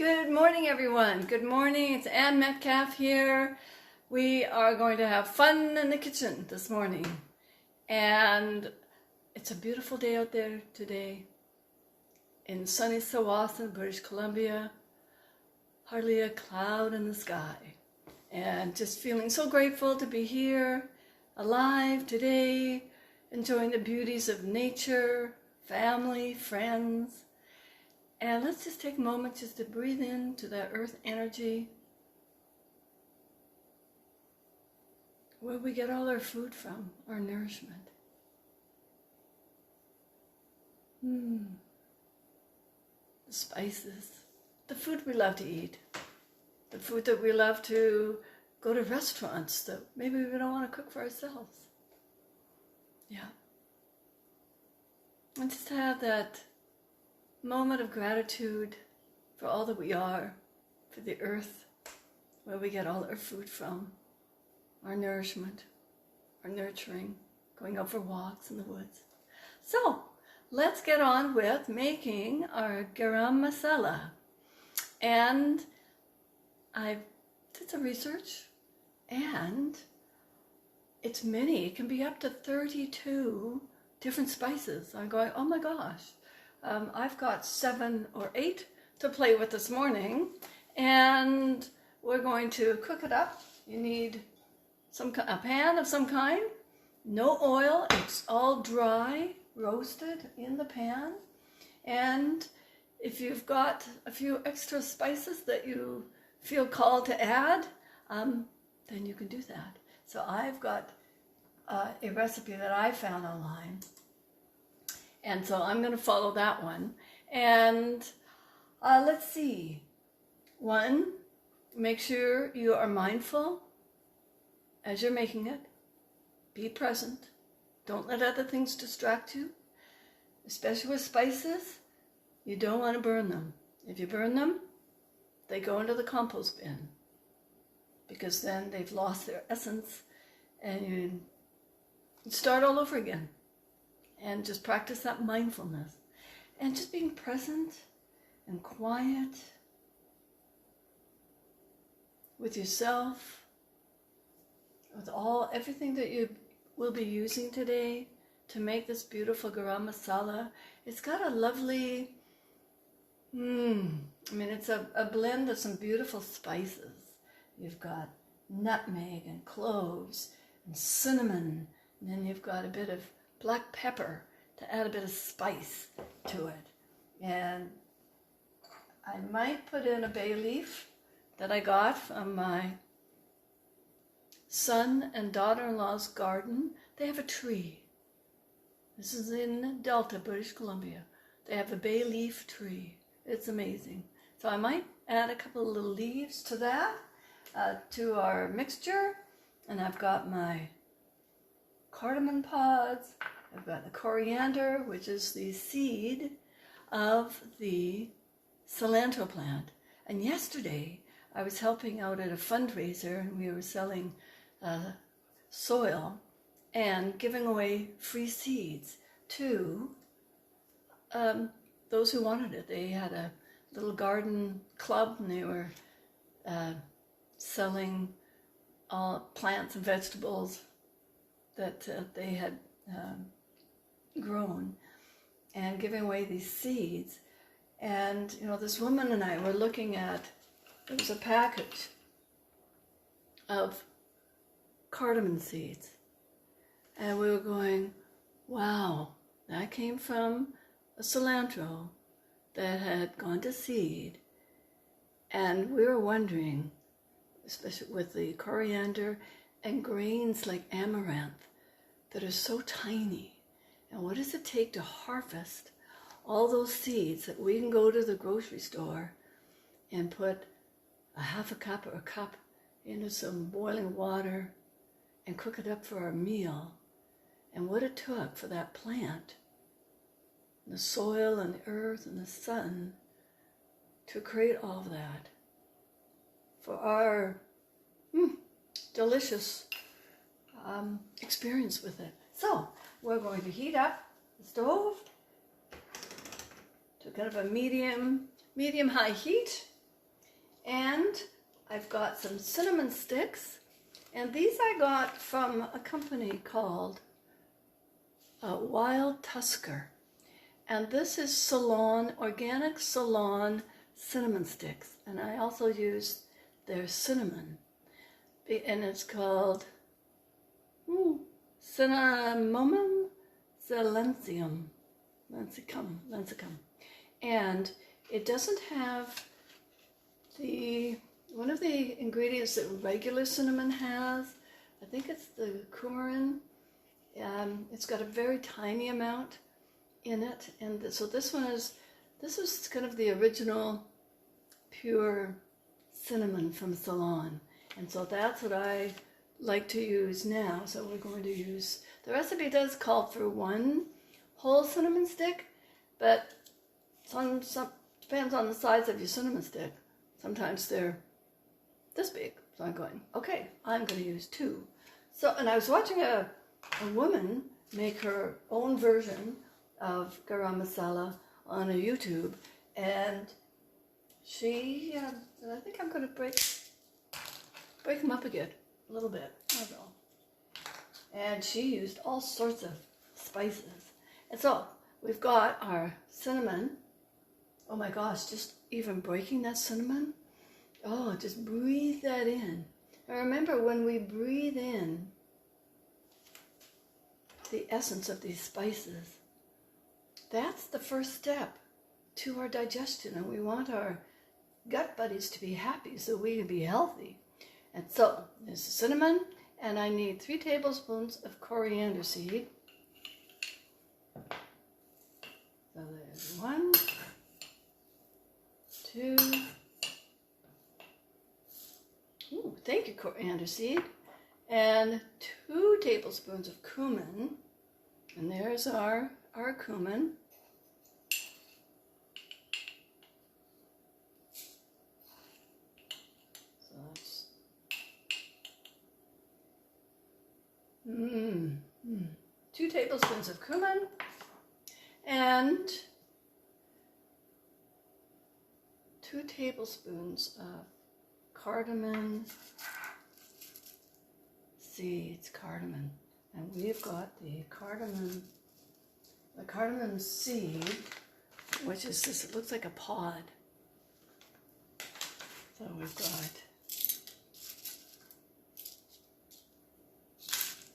Good morning, everyone. Good morning. It's Ann Metcalf here. We are going to have fun in the kitchen this morning. And it's a beautiful day out there today in sunny Tsawwassen, British Columbia. Hardly a cloud in the sky. And just feeling so grateful to be here, alive today, enjoying the beauties of nature, family, friends. And let's just take a moment just to breathe into that earth energy, where we get all our food from, our nourishment. The spices, the food we love to eat, the food that we love to go to restaurants that maybe we don't want to cook for ourselves. Yeah. And just to have that moment of gratitude for all that we are, for the earth, where we get all our food from, our nourishment, our nurturing, going out for walks in the woods. So let's get on with making our garam masala. And I did some research, and it's many. It can be up to 32 different spices. I'm going, oh my gosh. I've got 7 or 8 to play with this morning, and we're going to cook it up. You need a pan of some kind, no oil, it's all dry, roasted in the pan. And if you've got a few extra spices that you feel called to add, then you can do that. So I've got a recipe that I found online. And so I'm going to follow that one. And let's see. 1, make sure you are mindful as you're making it. Be present. Don't let other things distract you. Especially with spices, you don't want to burn them. If you burn them, they go into the compost bin, because then they've lost their essence and you start all over again. And just practice that mindfulness. And just being present and quiet with yourself, with everything that you will be using today to make this beautiful garam masala. It's got a lovely, it's a blend of some beautiful spices. You've got nutmeg and cloves and cinnamon, and then you've got a bit of black pepper to add a bit of spice to it. And I might put in a bay leaf that I got from my son and daughter-in-law's garden. They have a tree. This is in Delta, British Columbia. They have a bay leaf tree. It's amazing. So I might add a couple of little leaves to that, to our mixture. And I've got my cardamom pods. I've got the coriander, which is the seed of the cilantro plant. And yesterday, I was helping out at a fundraiser, and we were selling soil and giving away free seeds to those who wanted it. They had a little garden club, and they were selling all plants and vegetables that they had grown, and giving away these seeds. And this woman and I were looking at, there was a package of cardamom seeds, and we were going, wow, that came from a cilantro that had gone to seed. And we were wondering, especially with the coriander and grains like amaranth that are so tiny, and what does it take to harvest all those seeds that we can go to the grocery store and put a half a cup or a cup into some boiling water and cook it up for our meal? And what it took for that plant, the soil and the earth and the sun, to create all of that for our delicious experience with it. So we're going to heat up the stove to kind of a medium high heat, And I've got some cinnamon sticks. And these I got from a company called Wild Tusker. And this is Ceylon, organic Ceylon cinnamon sticks. And I also use their cinnamon. And it's called Cinnamomum silencium. Lensicum. And it doesn't have one of the ingredients that regular cinnamon has. I think it's the coumarin. It's got a very tiny amount in it. And so this was kind of the original pure cinnamon from Ceylon. And so that's what I like to use now. So we're going to use, the recipe does call for 1 whole cinnamon stick, but some depends on the size of your cinnamon stick. Sometimes they're this big. So I'm going, okay, I'm going to use 2. So, and I was watching a woman make her own version of garam masala on a YouTube, and she, I think I'm going to break them up again a little bit. That's all. And she used all sorts of spices. And so we've got our cinnamon. Oh my gosh, just even breaking that cinnamon. Oh, just breathe that in. And remember, when we breathe in the essence of these spices, that's the first step to our digestion. And we want our gut buddies to be happy so we can be healthy. And so there's cinnamon, and I need 3 tablespoons of coriander seed. So there's 1, 2. Ooh, thank you, coriander seed. And 2 tablespoons of cumin. And there's our cumin. So that's 2 tablespoons of cumin and 2 tablespoons of cardamom seeds, and we've got the cardamom seed, which is this, it looks like a pod. So we've got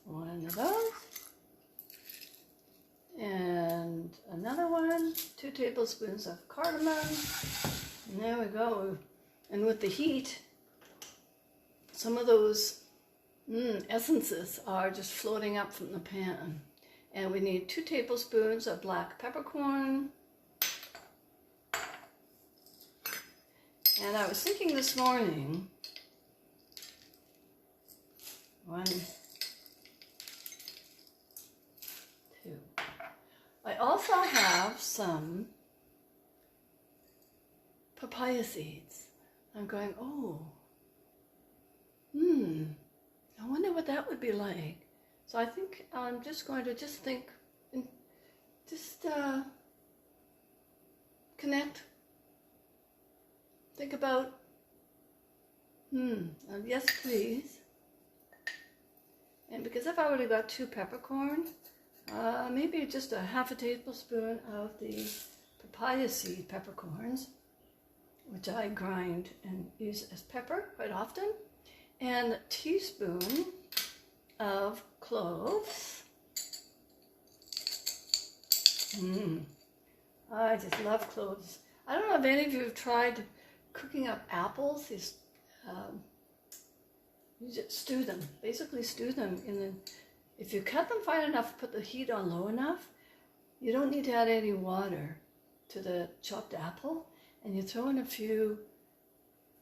1 of those, and another one, 2 tablespoons of cardamom, and there we go. And with the heat, some of those essences are just floating up from the pan. And we need 2 tablespoons of black peppercorn. And I was thinking this morning, 1, 2. I also have some papaya seeds. I'm going, I wonder what that would be like. So I think I'm just going to think and connect. Think about, yes please. And because if I would have got 2 peppercorn, maybe just a half a tablespoon of the papaya seed peppercorns, which I grind and use as pepper quite often, and a teaspoon of cloves. I just love cloves. I don't know if any of you have tried cooking up apples. You just stew them, basically stew them if you cut them fine enough, put the heat on low enough, you don't need to add any water to the chopped apple, and you throw in a few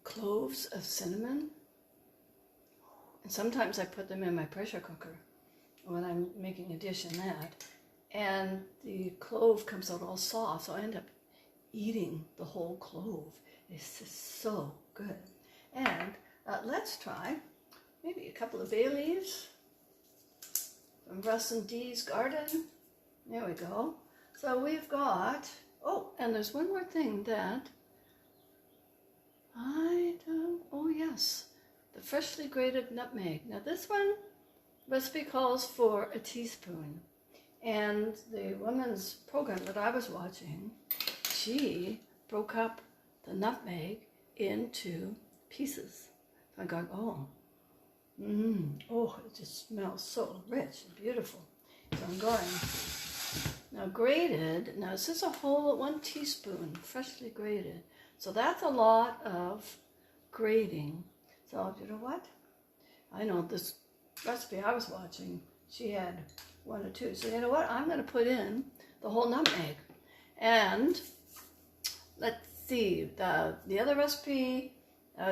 cloves of cinnamon. And sometimes I put them in my pressure cooker when I'm making a dish in that. And the clove comes out all soft, so I end up eating the whole clove. It's just so good. And let's try maybe a couple of bay leaves from Russ and Dee's garden. There we go. So we've got, and there's one more thing that I Yes, the freshly grated nutmeg. Now this one recipe calls for a teaspoon. And the woman's program that I was watching, she broke up the nutmeg into pieces. I go, oh, it just smells so rich and beautiful. So I'm going. Now grated, now this is a whole 1 teaspoon, freshly grated. So that's a lot of grating. So you know what? I know this recipe I was watching, she had 1 or 2. So you know what? I'm going to put in the whole nutmeg. And let's see, the other recipe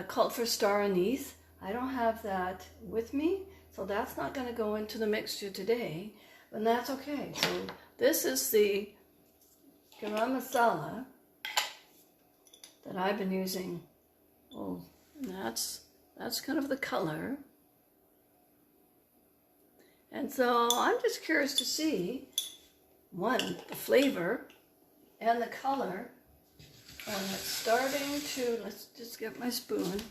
called for star anise. I don't have that with me, so that's not going to go into the mixture today, but that's okay. So this is the garam masala that I've been using. Oh, and that's kind of the color. And so I'm just curious to see, one, the flavor and the color. And it's starting to, let's just get my spoon.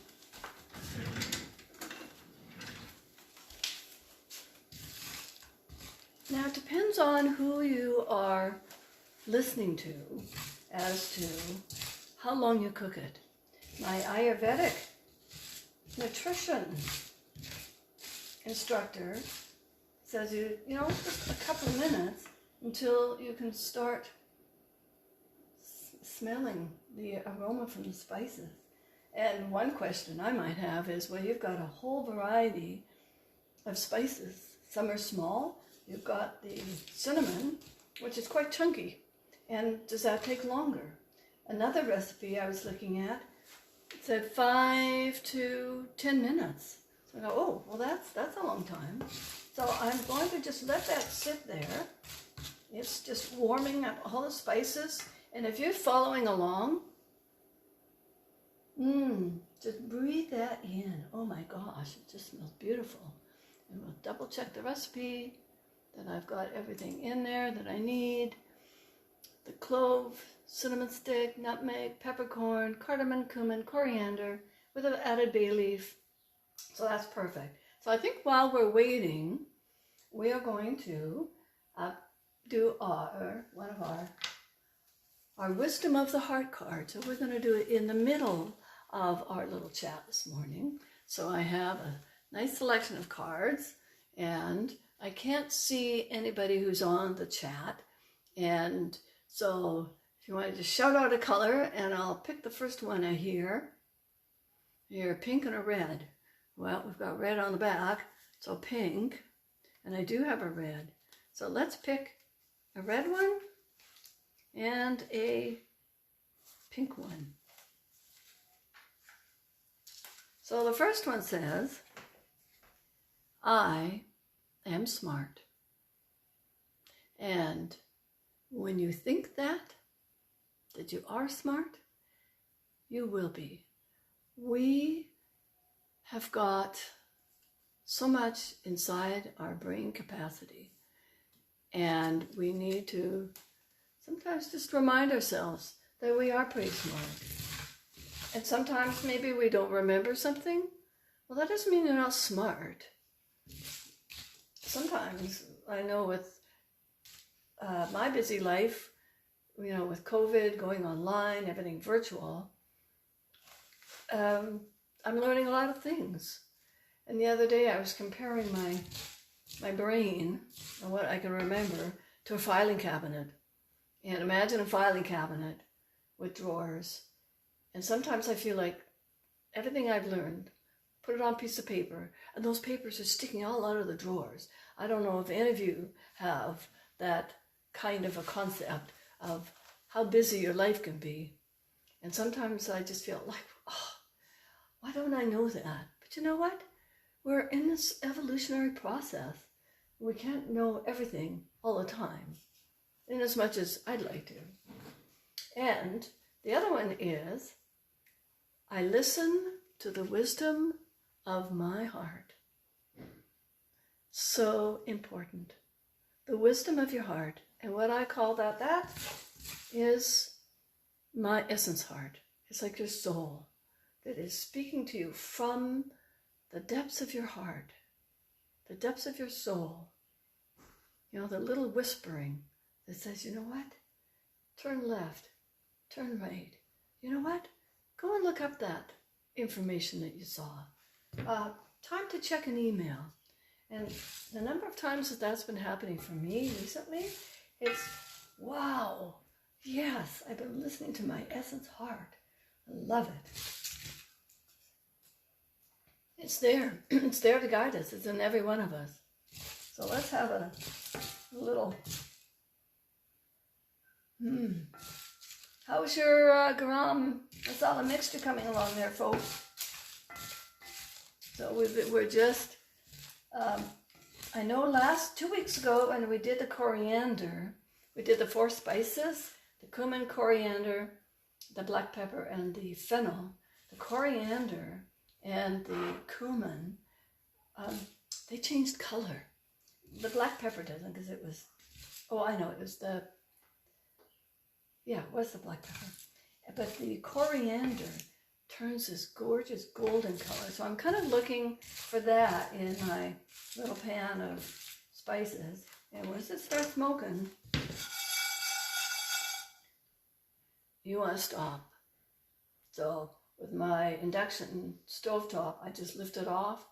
Now it depends on who you are listening to as to how long you cook it. My Ayurvedic nutrition instructor says you know, just a couple of minutes until you can start smelling the aroma from the spices. And one question I might have is, well, you've got a whole variety of spices. Some are small. You've got the cinnamon, which is quite chunky. And does that take longer? Another recipe I was looking at said 5 to 10 minutes. So I go, oh, well, that's a long time. So I'm going to just let that sit there. It's just warming up all the spices. And if you're following along, just breathe that in. Oh my gosh, it just smells beautiful. And we'll double check the recipe, that I've got everything in there that I need. The clove, cinnamon stick, nutmeg, peppercorn, cardamom, cumin, coriander, with an added bay leaf. So that's perfect. So I think while we're waiting, we are going to do one of our Wisdom of the Heart card. So we're going to do it in the middle of our little chat this morning. So I have a nice selection of cards, and I can't see anybody who's on the chat. And so if you want to just shout out a color, and I'll pick the first one I hear. Here, pink and a red. Well, we've got red on the back, so pink, and I do have a red. So let's pick a red one and a pink one. So the first one says, I am smart. And when you think that you are smart, you will be. We have got so much inside our brain capacity, and we need to sometimes just remind ourselves that we are pretty smart. And sometimes maybe we don't remember something. Well, that doesn't mean you're not smart. Sometimes I know with my busy life, you know, with COVID, going online, everything virtual, I'm learning a lot of things. And the other day I was comparing my brain and what I can remember to a filing cabinet. And imagine a filing cabinet with drawers. And sometimes I feel like everything I've learned, put it on a piece of paper, and those papers are sticking all out of the drawers. I don't know if any of you have that kind of a concept of how busy your life can be. And sometimes I just feel like, oh, why don't I know that? But you know what? We're in this evolutionary process. We can't know everything all the time, in as much as I'd like to. And the other one is, I listen to the wisdom of my heart. So important. The wisdom of your heart. And what I call that is my essence heart. It's like your soul. that is speaking to you from the depths of your heart, the depths of your soul. You know, the little whispering that says, you know what? Turn left, turn right. You know what? Go and look up that information that you saw. Time to check an email. And the number of times that that's been happening for me recently, it's, wow, yes, I've been listening to my essence heart. I love it. It's there. It's there to guide us. It's in every one of us. So let's have a little... How's your garam masala mixture coming along there, folks? So we're just... I know 2 weeks ago when we did the coriander, we did the 4 spices, the cumin, coriander, the black pepper, and the fennel. The coriander and the cumin, they changed color. The black pepper doesn't, because it was, oh, I know, it was the, yeah, it was the black pepper. But the coriander turns this gorgeous golden color. So I'm kind of looking for that in my little pan of spices. And once it starts smoking, you want to stop. So with my induction stovetop, I just lift it off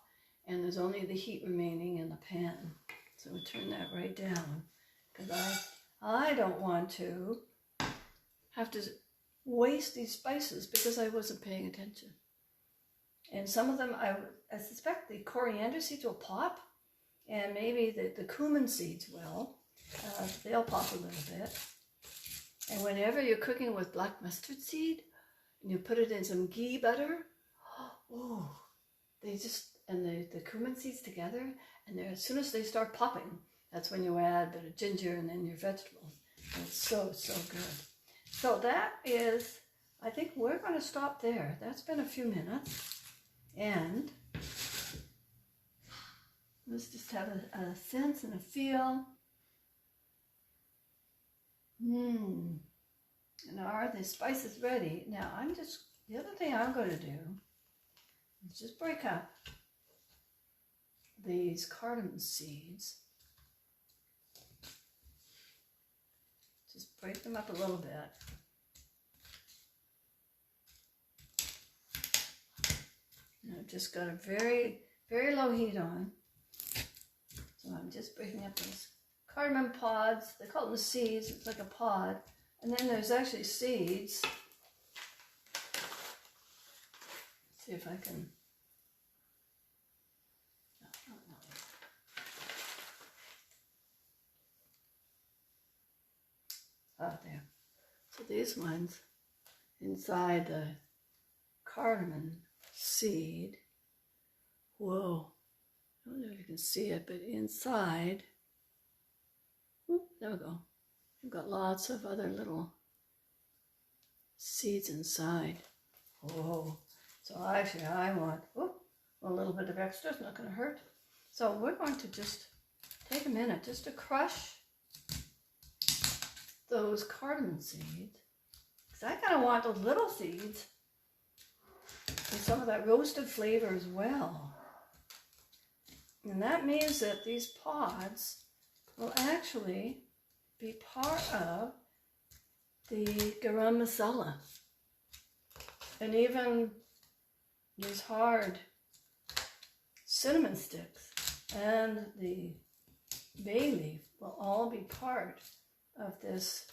and there's only the heat remaining in the pan. So we turn that right down because I don't want to have to waste these spices because I wasn't paying attention. And some of them, I suspect the coriander seeds will pop, and maybe the cumin seeds will. They'll pop a little bit. And whenever you're cooking with black mustard seed, and you put it in some ghee butter, oh, they just, and the cumin seeds together, and as soon as they start popping, that's when you add a bit of ginger and then your vegetables. And it's so, so good. So that is, I think we're going to stop there. That's been a few minutes. And let's just have a sense and a feel. And are the spices ready? Now the other thing I'm going to do is just break up these cardamom seeds. Just break them up a little bit. And I've just got a very, very low heat on. So I'm just breaking up those cardamom pods. They call them seeds. It's like a pod. And then there's actually seeds. Let's see if I can... No. There. So these ones inside the cardamom seed. Whoa. I don't know if you can see it, but inside, there we go. We've got lots of other little seeds inside. Whoa. So actually I want a little bit of extra. It's not going to hurt. So we're going to just take a minute just to crush those cardamom seeds, because I kind of want those little seeds and some of that roasted flavor as well. And that means that these pods will actually be part of the garam masala. And even these hard cinnamon sticks and the bay leaf will all be part of this.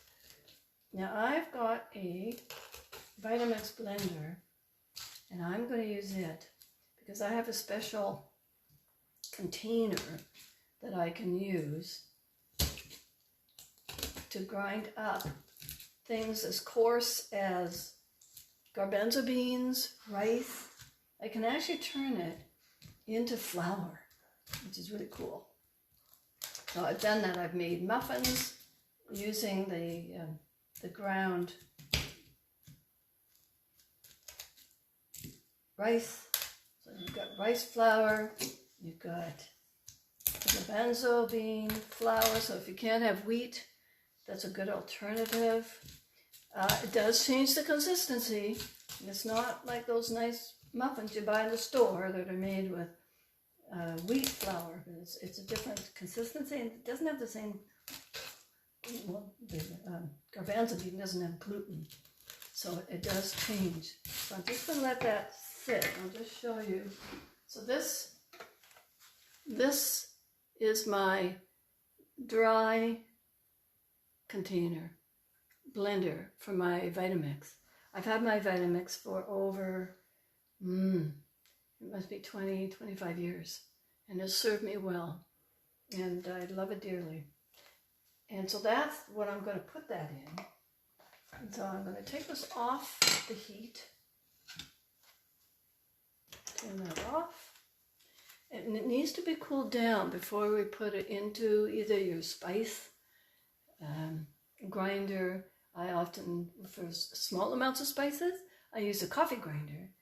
Now I've got a Vitamix blender and I'm going to use it because I have a special container that I can use to grind up things as coarse as garbanzo beans, rice. I can actually turn it into flour, which is really cool. So I've done that. I've made muffins using the ground rice. So you've got rice flour, you've got garbanzo bean flour. So if you can't have wheat, that's a good alternative. It does change the consistency, It's not like those nice muffins you buy in the store that are made with wheat flour. It's a different consistency, and it doesn't have the same, well, the garbanzo bean doesn't have gluten, so it does change. So I'm just going to let that sit. I'll just show you. So this is my dry container blender for my Vitamix. I've had my Vitamix for over, it must be 20, 25 years, and it's served me well, and I love it dearly. And so that's what I'm going to put that in. And so I'm going to take this off the heat, turn that off, and it needs to be cooled down before we put it into either your spice grinder. I often, for small amounts of spices, I use a coffee grinder.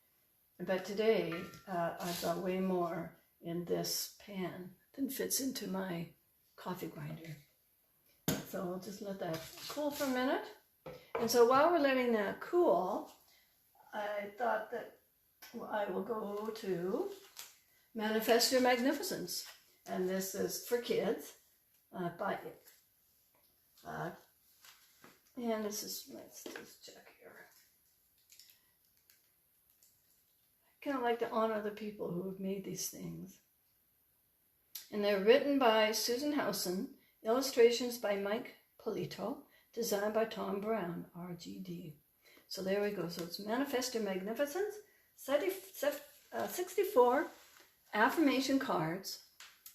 But today, I've got way more in this pan than fits into my coffee grinder. So I'll just let that cool for a minute. And so while we're letting that cool, I thought that I will go to Manifest Your Magnificence. And this is for kids. And this is, let's just check here. I kind of like to honor the people who have made these things. And they're written by Susan Howson, illustrations by Mike Polito, designed by Tom Brown, RGD. So there we go. So it's Manifest Your Magnificence, 64 affirmation cards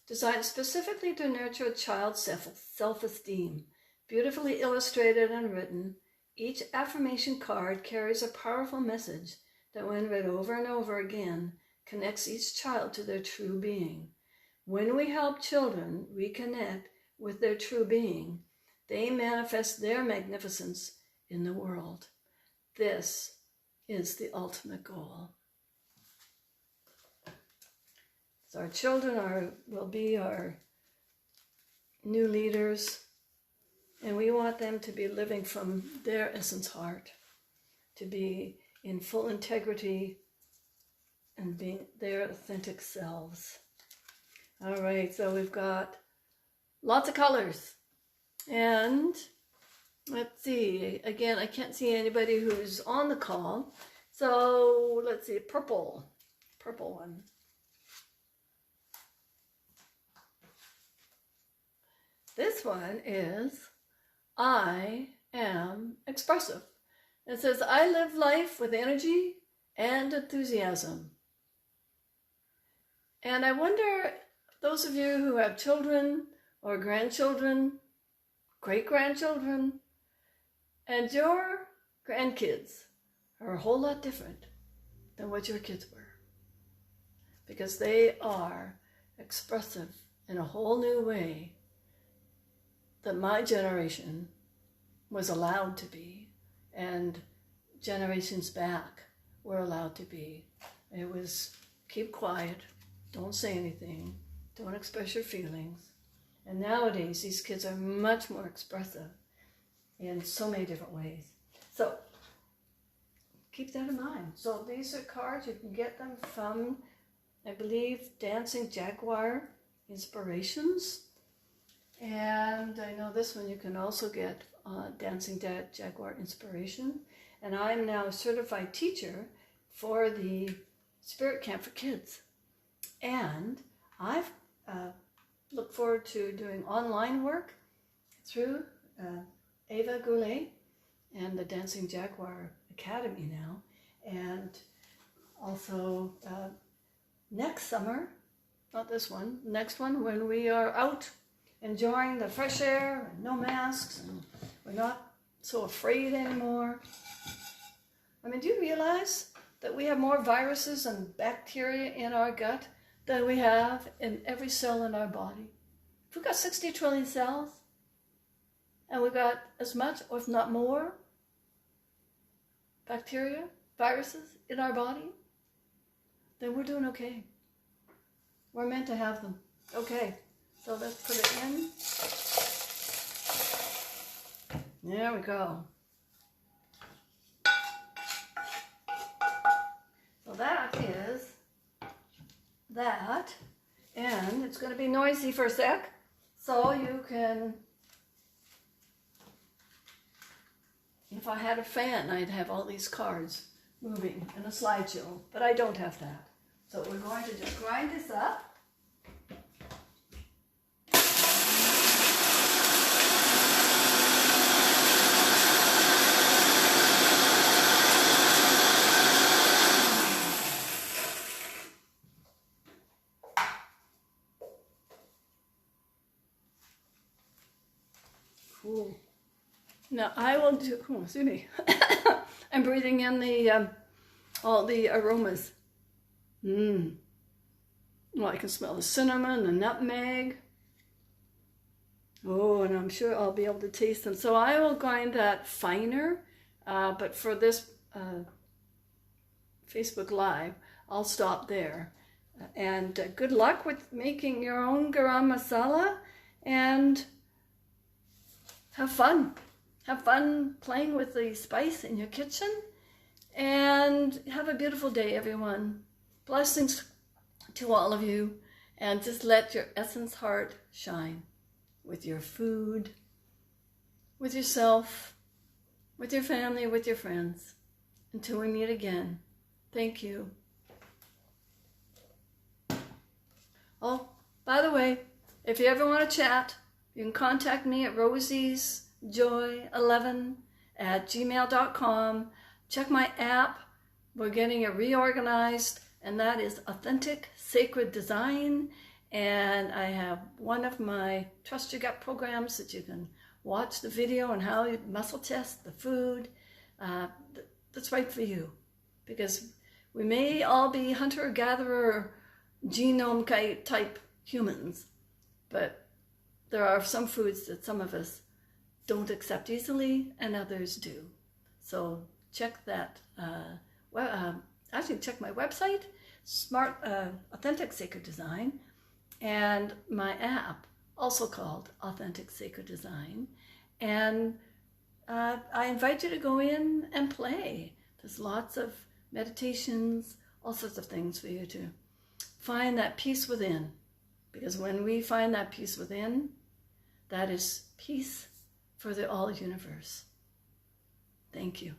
designed specifically to nurture a child's self-esteem. Beautifully illustrated and written, each affirmation card carries a powerful message that, when read over and over again, connects each child to their true being. When we help children reconnect with their true being, they manifest their magnificence in the world. This is the ultimate goal. So our children will be our new leaders, and we want them to be living from their essence heart, to be in full integrity and being their authentic selves. All right, so we've got lots of colors. And let's see, again, I can't see anybody who's on the call. So let's see, purple one. This one is I am expressive. It says, I live life with energy and enthusiasm. And I wonder, those of you who have children or grandchildren, great-grandchildren, and your grandkids are a whole lot different than what your kids were, because they are expressive in a whole new way that my generation was allowed to be, and generations back were allowed to be. It was keep quiet, don't say anything, don't express your feelings. And nowadays, these kids are much more expressive in so many different ways. So keep that in mind. So these are cards, you can get them from, I believe, Dancing Jaguar Inspirations. And I know this one you can also get Dancing Jaguar Inspiration. And I'm now a certified teacher for the Spirit Camp for Kids. And I've look forward to doing online work through Ava Goulet and the Dancing Jaguar Academy now. And also next summer, not this one, next one, when we are out enjoying the fresh air and no masks and we're not so afraid anymore. I mean, do you realize that we have more viruses and bacteria in our gut than we have in every cell in our body? If we've got 60 trillion cells and we've got as much, or if not more, bacteria, viruses in our body, then we're doing okay. We're meant to have them. Okay, so let's put it in. There we go. that, and it's going to be noisy for a sec, so you can, if I had a fan, I'd have all these cards moving in a slideshow, but I don't have that. So we're going to just grind this up. Cool. Now I will do, oh, excuse me. I'm breathing in the all the aromas. Well, I can smell the cinnamon, the nutmeg. Oh, and I'm sure I'll be able to taste them. So I will grind that finer, but for this Facebook Live, I'll stop there. And good luck with making your own garam masala, and have fun. Have fun playing with the spice in your kitchen, and have a beautiful day, everyone. Blessings to all of you, and just let your essence heart shine with your food, with yourself, with your family, with your friends. Until we meet again, thank you. Oh, by the way, if you ever want to chat, you can contact me at rosiesjoy11@gmail.com. Check my app. We're getting it reorganized, and that is Authentic Sacred Design. And I have one of my Trust Your Gut programs that you can watch the video on how you muscle test the food. That's right for you, because we may all be hunter-gatherer genome type humans, but there are some foods that some of us don't accept easily and others do. So check that. Actually, check my website, Authentic Sacred Design, and my app, also called Authentic Sacred Design. And I invite you to go in and play. There's lots of meditations, all sorts of things for you to find that peace within. Because when we find that peace within, that is peace for the all universe. Thank you.